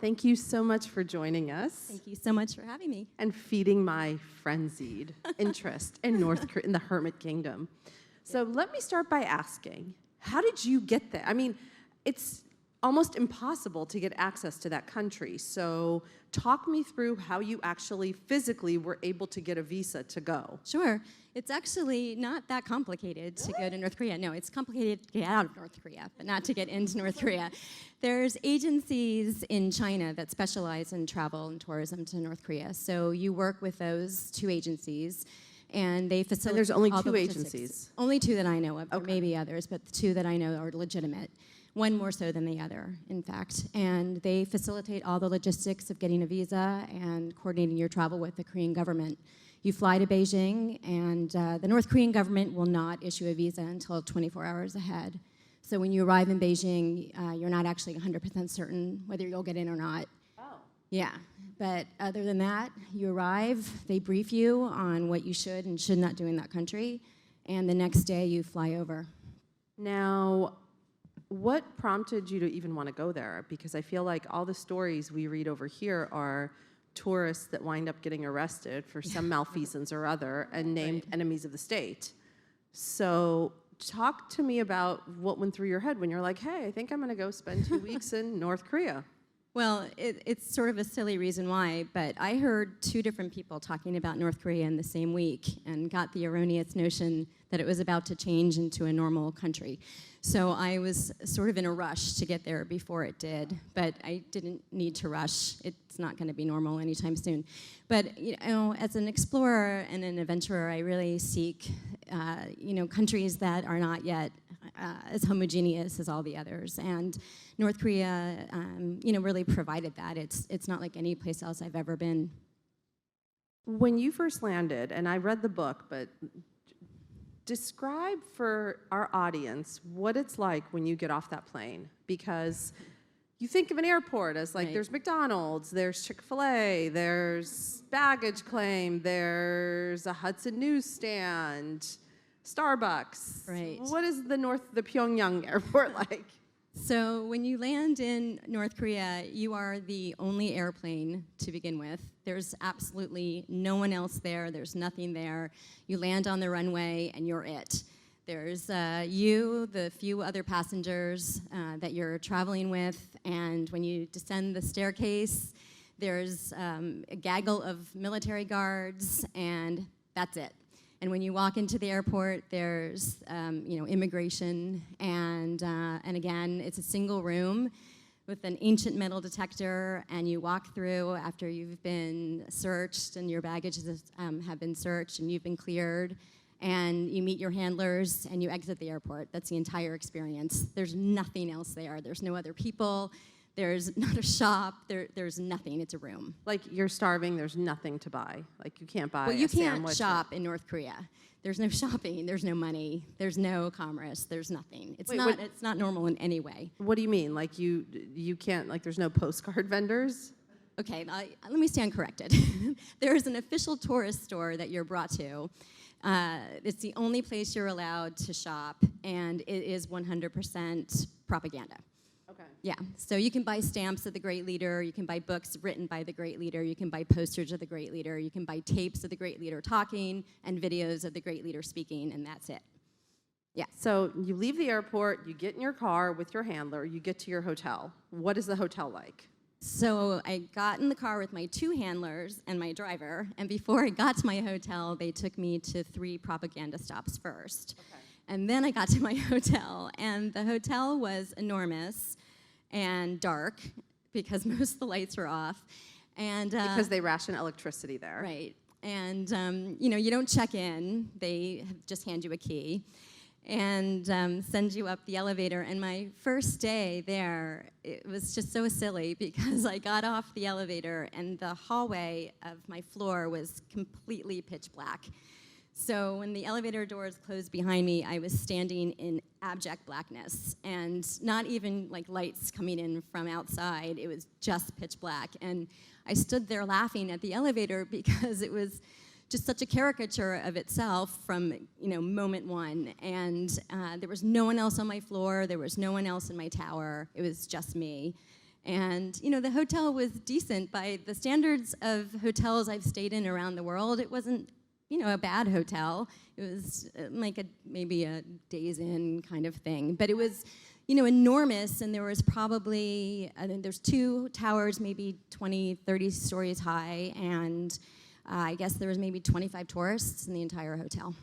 Thank you so much for joining us. Thank you so much for having me. And feeding my frenzied interest in in the Hermit Kingdom. So let me start by asking, how did you get there? I mean, it's almost impossible to get access to that country. So talk me through how you actually physically were able to get a visa to go. Sure. It's actually not that complicated to go to North Korea. No, it's complicated to get out of North Korea, but not to get into North Korea. There's agencies in China that specialize in travel and tourism to North Korea. So you work with those two agencies, and they facilitate. And there's only all two the agencies? Only two that I know of. There Okay. may be others, but the two that I know are legitimate. One more so than the other, in fact. And they facilitate all the logistics of getting a visa and coordinating your travel with the Korean government. You fly to Beijing, and the North Korean government will not issue a visa until 24 hours ahead. So when you arrive in Beijing, you're not actually 100% certain whether you'll get in or not. Oh. Yeah, but other than that, you arrive, they brief you on what you should and should not do in that country, and the next day you fly over. Now, what prompted you to even want to go there? Because I feel like all the stories we read over here are tourists that wind up getting arrested for some malfeasance or other and named enemies of the state. So talk to me about what went through your head when you're like, hey, I think I'm going to go spend 2 weeks in North Korea. Well, it's sort of a silly reason why, but I heard two different people talking about North Korea in the same week and got the erroneous notion that it was about to change into a normal country. So I was sort of in a rush to get there before it did, but I didn't need to rush. It's not going to be normal anytime soon. But you know, as an explorer and an adventurer, I really seek countries that are not yet as homogeneous as all the others. And North Korea, really provided that. It's not like any place else I've ever been. When you first landed, and I read the book, but describe for our audience what it's like when you get off that plane, because you think of an airport as like there's McDonald's, there's Chick-fil-A, there's baggage claim, there's a Hudson newsstand, Starbucks. Right. What is the Pyongyang airport like? So when you land in North Korea, you are the only airplane to begin with. There's absolutely no one else there. There's nothing there. You land on the runway, and you're it. There's you, the few other passengers that you're traveling with, and when you descend the staircase, there's a gaggle of military guards, and that's it. And when you walk into the airport, there's immigration, and again, it's a single room with an ancient metal detector, and you walk through after you've been searched and your baggage have been searched and you've been cleared, and you meet your handlers and you exit the airport. That's the entire experience. There's nothing else there. There's no other people. There's not a shop. There's nothing. It's a room. Like you're starving, there's nothing to buy. Like you can't buy Well, you a can't sandwich shop in North Korea. There's no shopping. There's no money. There's no commerce. There's nothing. It's not normal in any way. What do you mean? Like you can't, like there's no postcard vendors? Okay, let me stand corrected. There is an official tourist store that you're brought to. It's the only place you're allowed to shop, and it is 100% propaganda. Okay. Yeah, so you can buy stamps of the great leader, you can buy books written by the great leader, you can buy posters of the great leader, you can buy tapes of the great leader talking, and videos of the great leader speaking, and that's it. Yeah. So you leave the airport, you get in your car with your handler, you get to your hotel. What is the hotel like? So I got in the car with my two handlers and my driver, and before I got to my hotel, they took me to 3 propaganda stops first. Okay. And then I got to my hotel, and the hotel was enormous and dark because most of the lights were off. And because they ration electricity there. Right. And, you don't check in. They just hand you a key and send you up the elevator. And my first day there, it was just so silly because I got off the elevator and the hallway of my floor was completely pitch black. So when the elevator doors closed behind me, I was standing in abject blackness, and not even like lights coming in from outside. It was just pitch black. And I stood there laughing at the elevator because it was just such a caricature of itself from moment one. And there was no one else on my floor. There was no one else in my tower. It was just me. And the hotel was decent by the standards of hotels I've stayed in around the world. It wasn't a bad hotel. It was like maybe a Days Inn kind of thing. But it was, enormous, and there was probably, there's 2 towers, maybe 20, 30 stories high, and I guess there was maybe 25 tourists in the entire hotel.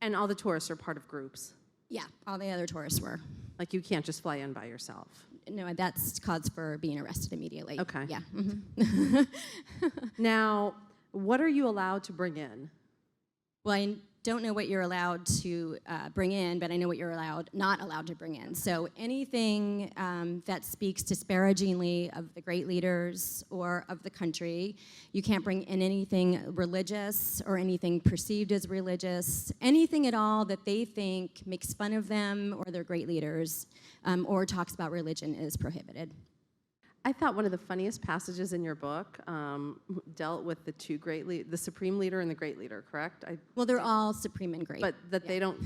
And all the tourists are part of groups? Yeah, all the other tourists were. Like you can't just fly in by yourself? No, that's cause for being arrested immediately. Okay. Yeah. Now, what are you allowed to bring in? Well, I don't know what you're allowed to bring in, but I know what you're not allowed to bring in. So anything that speaks disparagingly of the great leaders or of the country, you can't bring in anything religious or anything perceived as religious, anything at all that they think makes fun of them or their great leaders or talks about religion is prohibited. I thought one of the funniest passages in your book dealt with the supreme leader and the great leader, correct? Well, they're all supreme and great. But that they don't.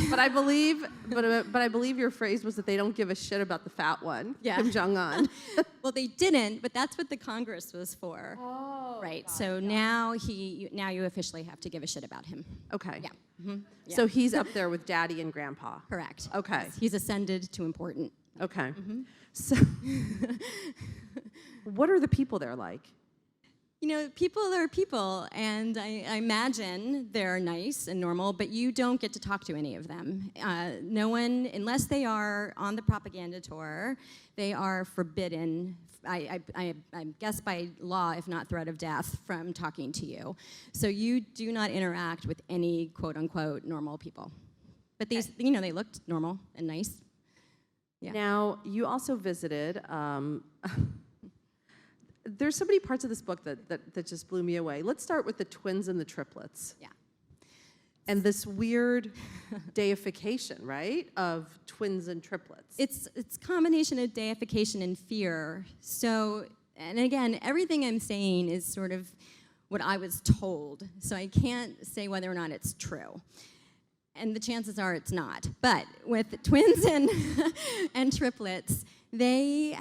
but I believe your phrase was that they don't give a shit about the fat one, Kim Jong-un. Well, they didn't, but that's what the Congress was for. Oh, right. So now you officially have to give a shit about him. Okay. Yeah. Mm-hmm. Yeah. So he's up there with Daddy and Grandpa. Correct. Okay. Yes, he's ascended to important. Okay. Mm-hmm. So, what are the people there like? People are people, and I imagine they're nice and normal, but you don't get to talk to any of them. No one, unless they are on the propaganda tour, they are forbidden, I guess by law, if not threat of death, from talking to you. So you do not interact with any quote-unquote normal people. But these, they looked normal and nice. Yeah. Now, you also visited, there's so many parts of this book that just blew me away. Let's start with the twins and the triplets. Yeah. And this weird deification, right, of twins and triplets. It's a combination of deification and fear. So, and again, everything I'm saying is sort of what I was told. So I can't say whether or not it's true. And the chances are it's not. But with twins and triplets, they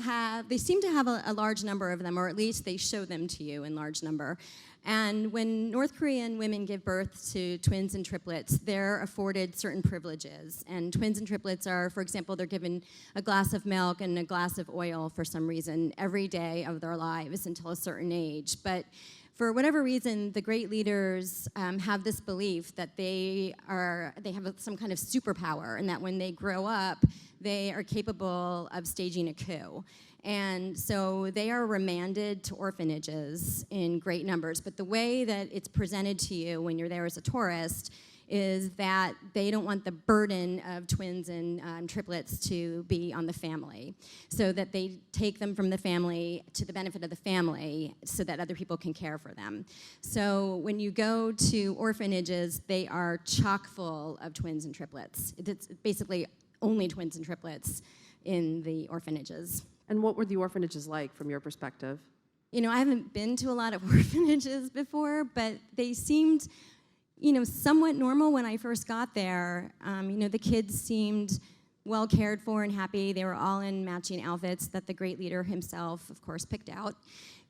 seem to have a large number of them, or at least they show them to you in large number. And when North Korean women give birth to twins and triplets, they're afforded certain privileges. And twins and triplets are, for example, they're given a glass of milk and a glass of oil for some reason every day of their lives until a certain age. But for whatever reason, the great leaders have this belief that they have some kind of superpower, and that when they grow up, they are capable of staging a coup. And so they are remanded to orphanages in great numbers. But the way that it's presented to you when you're there as a tourist is that they don't want the burden of twins and triplets to be on the family, so that they take them from the family to the benefit of the family so that other people can care for them. So when you go to orphanages, they are chock full of twins and triplets. It's basically only twins and triplets in the orphanages. And what were the orphanages like from your perspective? I haven't been to a lot of orphanages before, but they seemed somewhat normal when I first got there. The kids seemed well cared for and happy. They were all in matching outfits that the great leader himself, of course, picked out.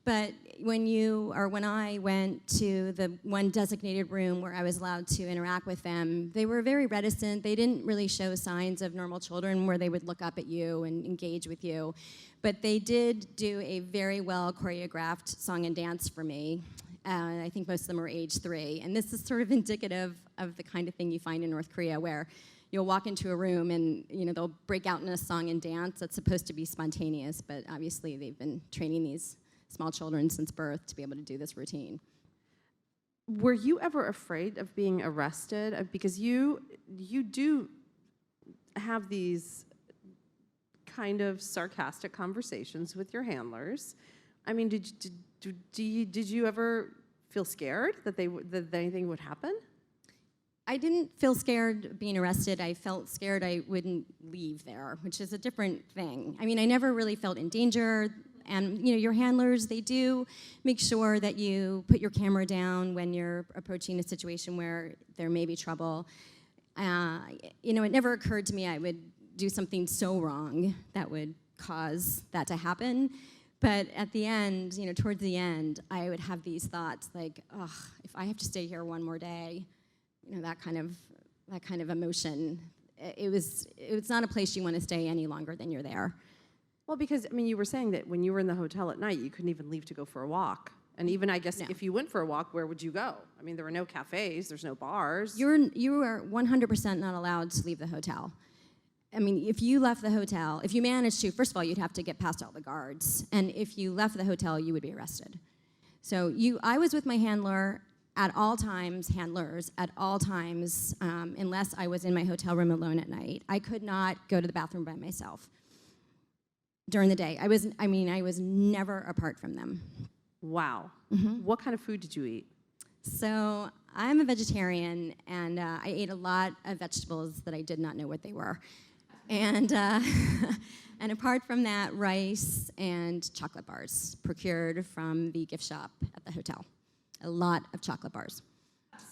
But when I went to the one designated room where I was allowed to interact with them, they were very reticent. They didn't really show signs of normal children where they would look up at you and engage with you. But they did do a very well choreographed song and dance for me. I think most of them were age 3. And this is sort of indicative of the kind of thing you find in North Korea, where you'll walk into a room and they'll break out in a song and dance that's supposed to be spontaneous, but obviously they've been training these small children since birth to be able to do this routine. Were you ever afraid of being arrested? Because you do have these kind of sarcastic conversations with your handlers. I mean, did you ever feel scared that anything would happen? I didn't feel scared being arrested. I felt scared I wouldn't leave there, which is a different thing. I mean, I never really felt in danger. And your handlers, they do make sure that you put your camera down when you're approaching a situation where there may be trouble. It never occurred to me I would do something so wrong that would cause that to happen. But at the end, towards the end, I would have these thoughts like, ugh, if I have to stay here one more day, that kind of emotion. It's not a place you want to stay any longer than you're there. Well, because, you were saying that when you were in the hotel at night, you couldn't even leave to go for a walk. And even, I guess, if you went for a walk, where would you go? There were no cafes, there's no bars. You are 100% not allowed to leave the hotel. If you left the hotel, if you managed to, first of all, you'd have to get past all the guards. And if you left the hotel, you would be arrested. So I was with my handlers at all times, unless I was in my hotel room alone at night. I could not go to the bathroom by myself during the day. I was never apart from them. Wow. What kind of food did you eat? So I'm a vegetarian, and I ate a lot of vegetables that I did not know what they were. And and apart from that, rice and chocolate bars procured from the gift shop at the hotel. A lot of chocolate bars.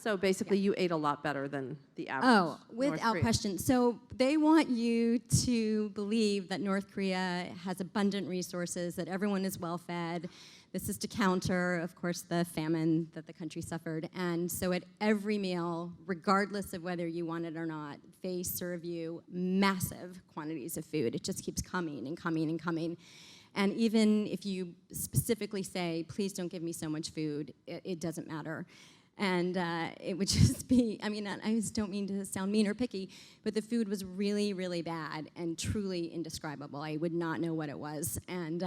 So basically, you ate a lot better than the average. Oh, without question. So they want you to believe that North Korea has abundant resources, that everyone is well-fed. This is to counter, of course, the famine that the country suffered. And so at every meal, regardless of whether you want it or not, they serve you massive quantities of food. It just keeps coming and coming and coming. And even if you specifically say, please don't give me so much food, it doesn't matter. And it would just be, I just don't mean to sound mean or picky, but the food was really, really bad and truly indescribable. I would not know what it was. And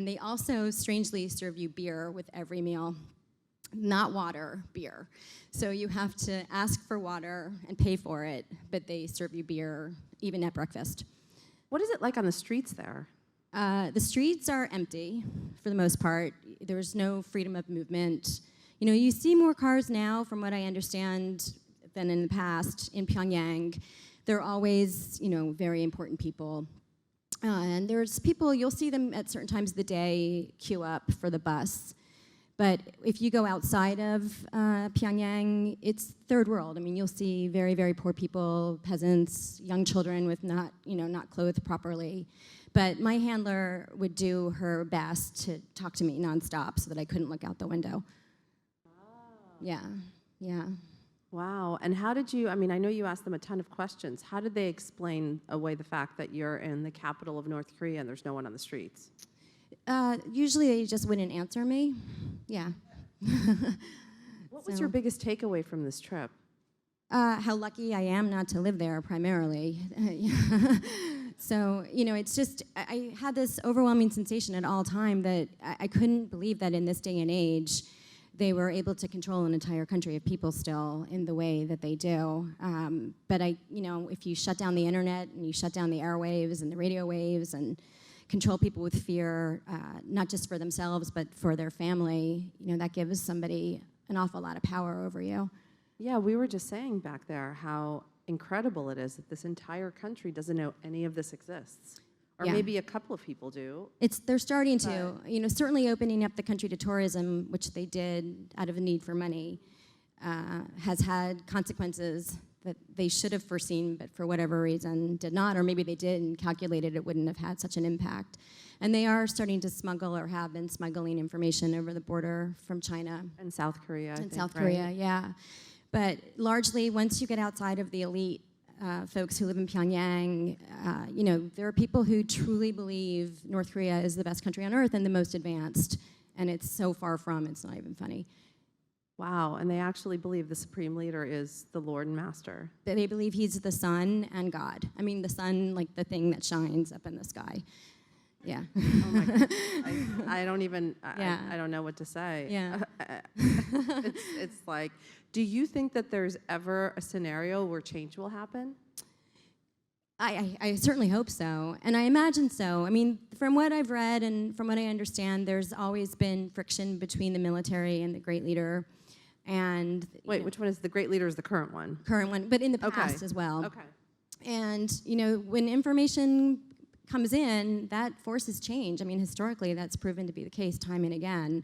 they also strangely serve you beer with every meal, not water, beer. So you have to ask for water and pay for it, but they serve you beer even at breakfast. What is it like on the streets there? The streets are empty for the most part. There's no freedom of movement. You see more cars now, from what I understand, than in the past in Pyongyang. They're always, very important people. And there's people, you'll see them at certain times of the day queue up for the bus. But if you go outside of Pyongyang, it's third world. You'll see very, very poor people, peasants, young children with not clothed properly. But my handler would do her best to talk to me nonstop so that I couldn't look out the window. Yeah. Wow. And how did you, I know you asked them a ton of questions. How did they explain away the fact that you're in the capital of North Korea and there's no one on the streets? Usually they just wouldn't answer me. Yeah. What was your biggest takeaway from this trip? How lucky I am not to live there primarily. So, it's just, I had this overwhelming sensation at all time that I couldn't believe that in this day and age, they were able to control an entire country of people still in the way that they do. But if you shut down the internet and you shut down the airwaves and the radio waves and control people with fear, not just for themselves, but for their family, that gives somebody an awful lot of power over you. Yeah, we were just saying back there how incredible it is that this entire country doesn't know any of this exists. Or maybe a couple of people do. They're starting to, certainly opening up the country to tourism, which they did out of a need for money, has had consequences that they should have foreseen, but for whatever reason did not, or maybe they did and calculated it wouldn't have had such an impact. And they are starting to smuggle or have been smuggling information over the border from China. And South Korea, I think, South right? Korea, yeah. But largely, once you get outside of the elite, folks who live in Pyongyang, there are people who truly believe North Korea is the best country on earth and the most advanced, and it's so far from, it's not even funny. Wow, and they actually believe the supreme leader is the Lord and Master. They believe he's the sun and God. The sun, like the thing that shines up in the sky. Yeah. Oh my God. I don't even, Yeah. I don't know what to say. Yeah. It's like, do you think that there's ever a scenario where change will happen? I certainly hope so, and I imagine so. From what I've read and from what I understand, there's always been friction between the military and the great leader. And wait, which one is the great leader? Is the current one? Current one, but in the past as well. Okay. And when information comes in, that forces change. Historically, that's proven to be the case time and again.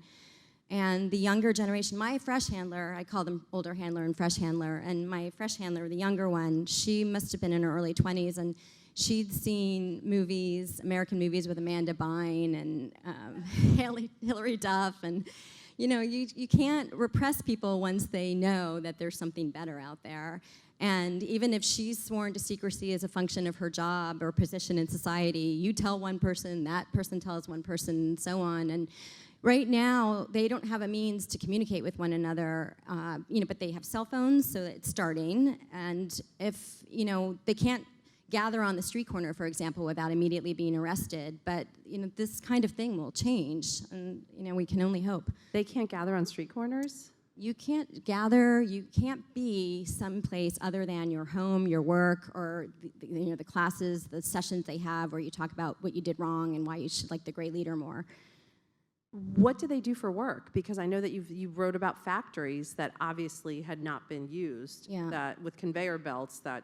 And the younger generation, my fresh handler, I call them older handler and fresh handler, and my fresh handler, the younger one, she must have been in her early 20s, and she'd seen movies, American movies with Amanda Bynes and Hilary Duff, and you can't repress people once they know that there's something better out there. And even if she's sworn to secrecy as a function of her job or position in society, you tell one person, that person tells one person, and so on. And right now, they don't have a means to communicate with one another, but they have cell phones, so it's starting. And if, they can't gather on the street corner, for example, without immediately being arrested, but, this kind of thing will change, and, we can only hope. They can't gather on street corners? You can't gather, you can't be someplace other than your home, your work, or the classes, the sessions they have where you talk about what you did wrong and why you should like the great leader more. What do they do for work? Because I know that you wrote about factories that obviously had not been used, that with conveyor belts that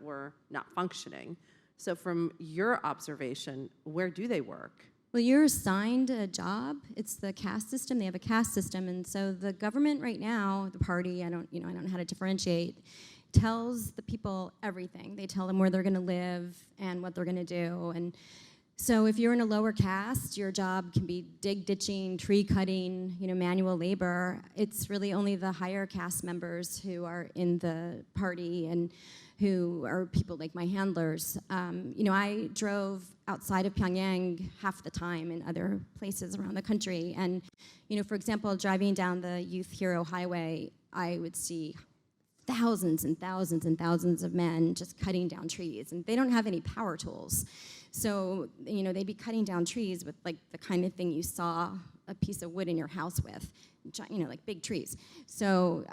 were not functioning. So from your observation, where do they work? Well, you're assigned a job. It's the caste system. They have a caste system, and so the government right now, the party, I don't know how to differentiate, tells the people everything. They tell them where they're going to live and what they're going to do. And so if you're in a lower caste, your job can be ditching, tree cutting, manual labor. It's really only the higher caste members who are in the party and who are people like my handlers. I drove outside of Pyongyang half the time in other places around the country. And, for example, driving down the Youth Hero Highway, I would see thousands and thousands and thousands of men just cutting down trees. And they don't have any power tools. So, they'd be cutting down trees with, like, the kind of thing you saw a piece of wood in your house with, like big trees. So,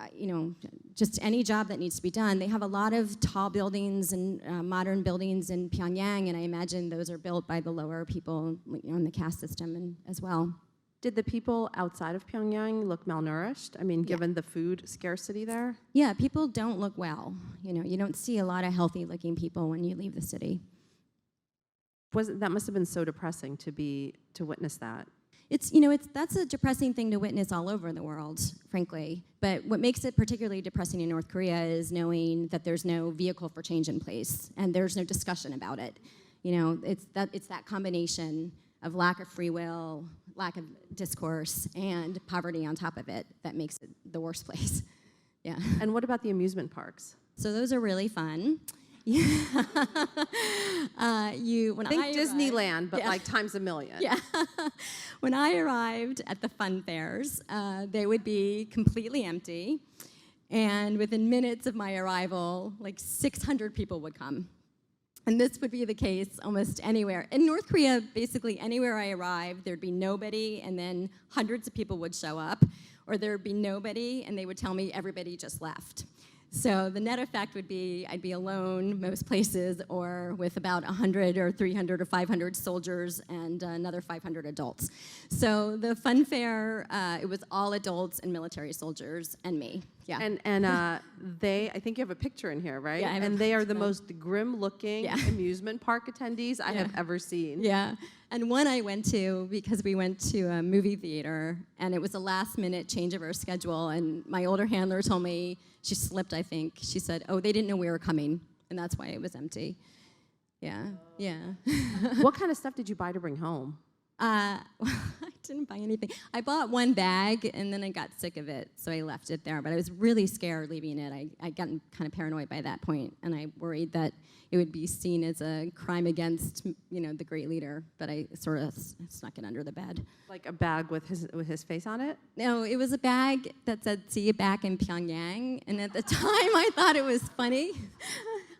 just any job that needs to be done. They have a lot of tall buildings and modern buildings in Pyongyang, and I imagine those are built by the lower people in the caste system as well. Did the people outside of Pyongyang look malnourished? I mean, given the food scarcity there? Yeah, people don't look well. You don't see a lot of healthy-looking people when you leave the city. That must have been so depressing to witness that. That's a depressing thing to witness all over the world, frankly. But what makes it particularly depressing in North Korea is knowing that there's no vehicle for change in place and there's no discussion about it. It's that combination of lack of free will, lack of discourse, and poverty on top of it that makes it the worst place. Yeah. And what about the amusement parks? So those are really fun. Think Disneyland, but like times a million. Yeah. When I arrived at the fun fairs, they would be completely empty. And within minutes of my arrival, like 600 people would come. And this would be the case almost anywhere. In North Korea, basically anywhere I arrived, there'd be nobody, and then hundreds of people would show up. Or there'd be nobody, and they would tell me everybody just left. So the net effect would be I'd be alone most places, or with about 100 or 300 or 500 soldiers and another 500 adults. So the fun fair, it was all adults and military soldiers and me. Yeah. And I think you have a picture in here, right? Yeah, and they are the most grim-looking amusement park attendees I have ever seen. Yeah. And one I went to because we went to a movie theater, and it was a last-minute change of our schedule, and my older handler told me, she slipped, I think. She said, oh, they didn't know we were coming, and that's why it was empty. Yeah, yeah. What kind of stuff did you buy to bring home? I didn't buy anything. I bought one bag, and then I got sick of it, so I left it there. But I was really scared leaving it. I got kind of paranoid by that point, and I worried that it would be seen as a crime against, the great leader. But I sort of snuck it under the bed. Like a bag with his face on it? No, it was a bag that said, "See you back in Pyongyang." And at the time, I thought it was funny.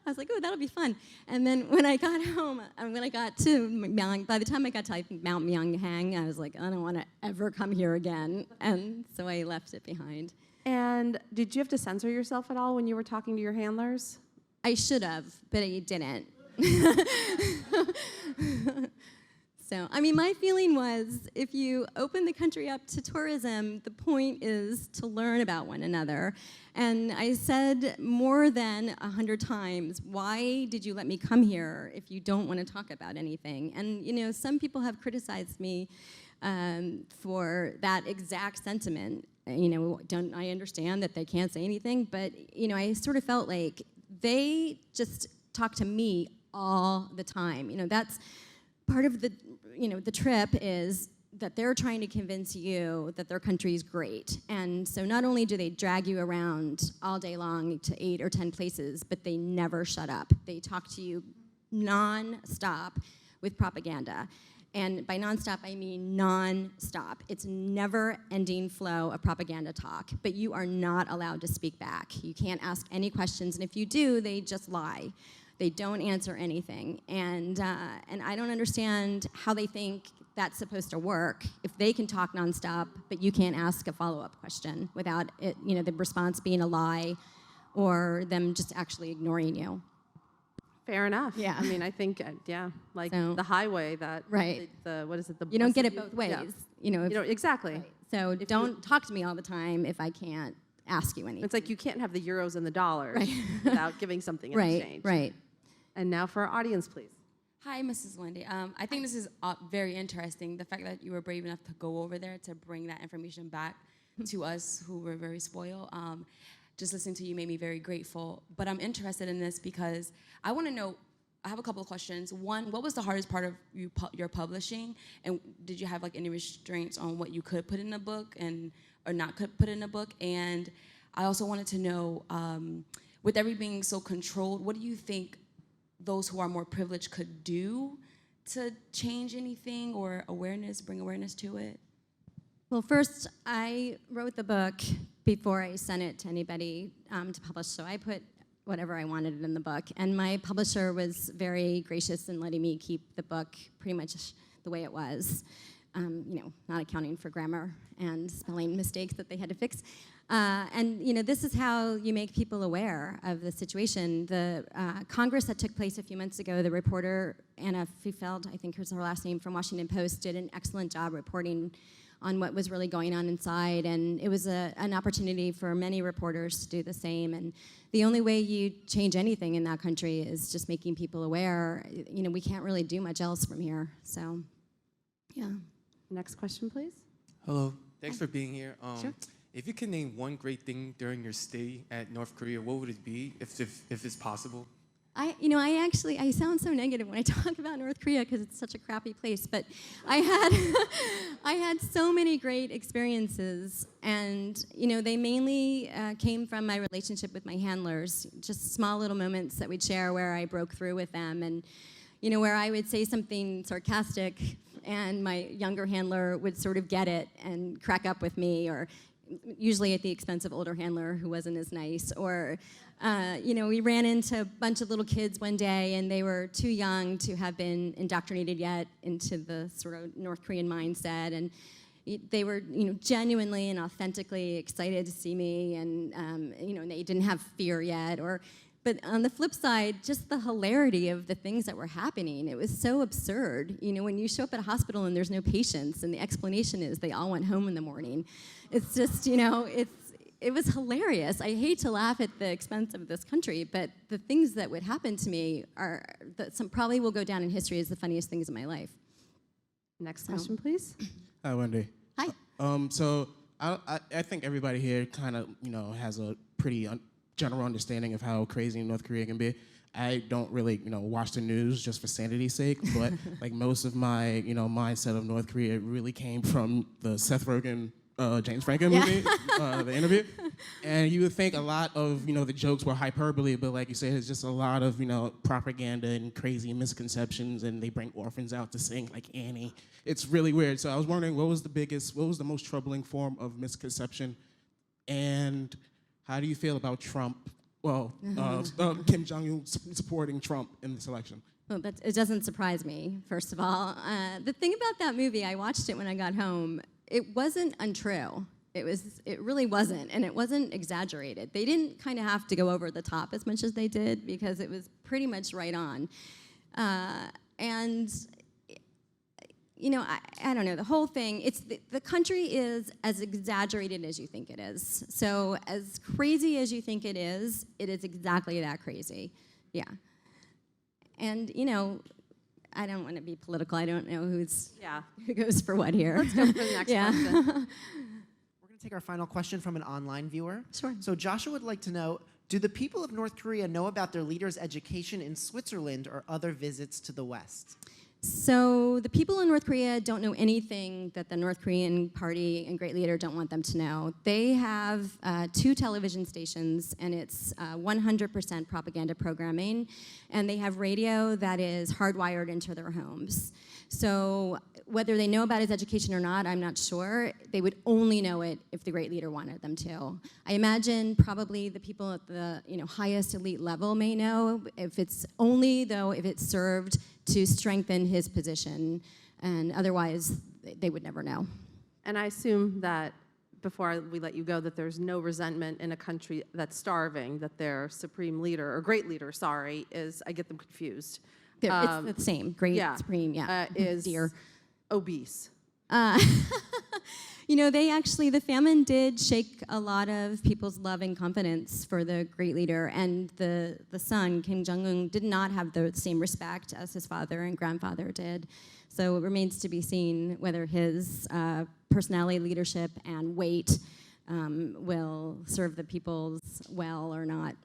I was like, oh, that'll be fun. And then when I got home, and when I got to by the time I got to, I think, Mount Myonghang, I was like, I don't want to ever come here again. And so I left it behind. And did you have to censor yourself at all when you were talking to your handlers? I should have, but I didn't. So, my feeling was, if you open the country up to tourism, the point is to learn about one another. And I said more than 100 times, why did you let me come here if you don't want to talk about anything? And, some people have criticized me for that exact sentiment. Don't I understand that they can't say anything? But, I sort of felt like they just talk to me all the time. You know, that's part of the, you know, the trip is that they're trying to convince you that their country is great. And so not only do they drag you around all day long to 8 or 10 places, but they never shut up. They talk to you non-stop with propaganda. And by nonstop, I mean non-stop. It's never-ending flow of propaganda talk, but you are not allowed to speak back. You can't ask any questions, and if you do, they just lie. They don't answer anything, and I don't understand how they think that's supposed to work if they can talk nonstop, but you can't ask a follow-up question without it, you know, the response being a lie or them just actually ignoring you. Fair enough. Yeah. I mean, I think, like So, the highway that, right. What is it? The You don't bus get that it both ways. Yeah. You know, Exactly. right. So don't talk to me all the time if I can't ask you anything. It's like you can't have the euros and the dollars Right. without giving something in Right, exchange. right. And now for our audience, please. Hi, Mrs. Wendy. I think this is very interesting, the fact that you were brave enough to go over there to bring that information back to us who were very spoiled. Just listening to you made me very grateful. But I'm interested in this because I want to know, I have a couple of questions. One, what was the hardest part of your publishing? And did you have like any restraints on what you could put in a book or not could put in a book? And I also wanted to know, with everything being so controlled, what do you think those who are more privileged could do to change anything or bring awareness to it? Well, first, I wrote the book before I sent it to anybody to publish, so I put whatever I wanted in the book. And my publisher was very gracious in letting me keep the book pretty much the way it was, you know, not accounting for grammar and spelling mistakes that they had to fix. And, you know, this is how you make people aware of the situation. The Congress that took place a few months ago, the reporter, Anna Fiefeld, I think was her last name, from Washington Post, did an excellent job reporting on what was really going on inside, and it was an opportunity for many reporters to do the same. And the only way you change anything in that country is just making people aware. You know, we can't really do much else from here, so, yeah. Next question, please. Hello, thanks for being here. Sure. If you could name one great thing during your stay at North Korea, what would it be, if it's possible? I sound so negative when I talk about North Korea because it's such a crappy place, but I had so many great experiences, and, you know, they mainly came from my relationship with my handlers, just small little moments that we'd share where I broke through with them, and, you know, where I would say something sarcastic and my younger handler would sort of get it and crack up with me, or usually at the expense of older handler who wasn't as nice, or you know, we ran into a bunch of little kids one day, and they were too young to have been indoctrinated yet into the sort of North Korean mindset, and they were, you know, genuinely and authentically excited to see me, and you know, they didn't have fear yet, but on the flip side, just the hilarity of the things that were happening. It was so absurd. You know, when you show up at a hospital and there's no patients, and the explanation is they all went home in the morning. It's just, you know, it was hilarious. I hate to laugh at the expense of this country, but the things that would happen to me probably will go down in history as the funniest things in my life. Next question, please. Hi, Wendy. Hi. So I think everybody here kind of, you know, has a pretty general understanding of how crazy North Korea can be. I don't really, you know, watch the news just for sanity's sake, but like most of my, you know, mindset of North Korea really came from the Seth Rogen, James Franco movie, The Interview. And you would think a lot of, you know, the jokes were hyperbole, but like you said, it's just a lot of, you know, propaganda and crazy misconceptions, and they bring orphans out to sing like Annie. It's really weird. So I was wondering, what was the most troubling form of misconception, and how do you feel about Trump, Kim Jong-un supporting Trump in this election? Well, it doesn't surprise me, first of all. The thing about that movie, I watched it when I got home, it wasn't untrue. It really wasn't, and it wasn't exaggerated. They didn't kind of have to go over the top as much as they did, because it was pretty much right on. And, you know, I don't know, the whole thing, the country is as exaggerated as you think it is. So as crazy as you think it is exactly that crazy, yeah. And, you know, I don't want to be political. I don't know who goes for what here. Let's go for the next question. We're going to take our final question from an online viewer. Sure. So Joshua would like to know, Do the people of North Korea know about their leader's education in Switzerland or other visits to the West? So the people in North Korea don't know anything that the North Korean party and great leader don't want them to know. They have 2 television stations, and it's 100% propaganda programming, and they have radio that is hardwired into their homes. So whether they know about his education or not, I'm not sure. They would only know it if the great leader wanted them to. I imagine probably the people at the highest elite level may know, if it's only though if it served to strengthen his position, and otherwise they would never know. And I assume that, before we let you go, that there's no resentment in a country that's starving that their supreme leader, or great leader, sorry, is, I get them confused. It's the same, great, yeah, supreme, is dear. Obese. The famine did shake a lot of people's love and confidence for the great leader, and the son, Kim Jong-un, did not have the same respect as his father and grandfather did. So it remains to be seen whether his personality, leadership, and weight will serve the peoples well or not.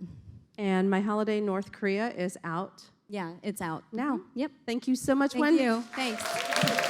And My Holiday North Korea is out Yeah, it's out now. Yep. Thank you so much, Thank Wendy. you. Thanks.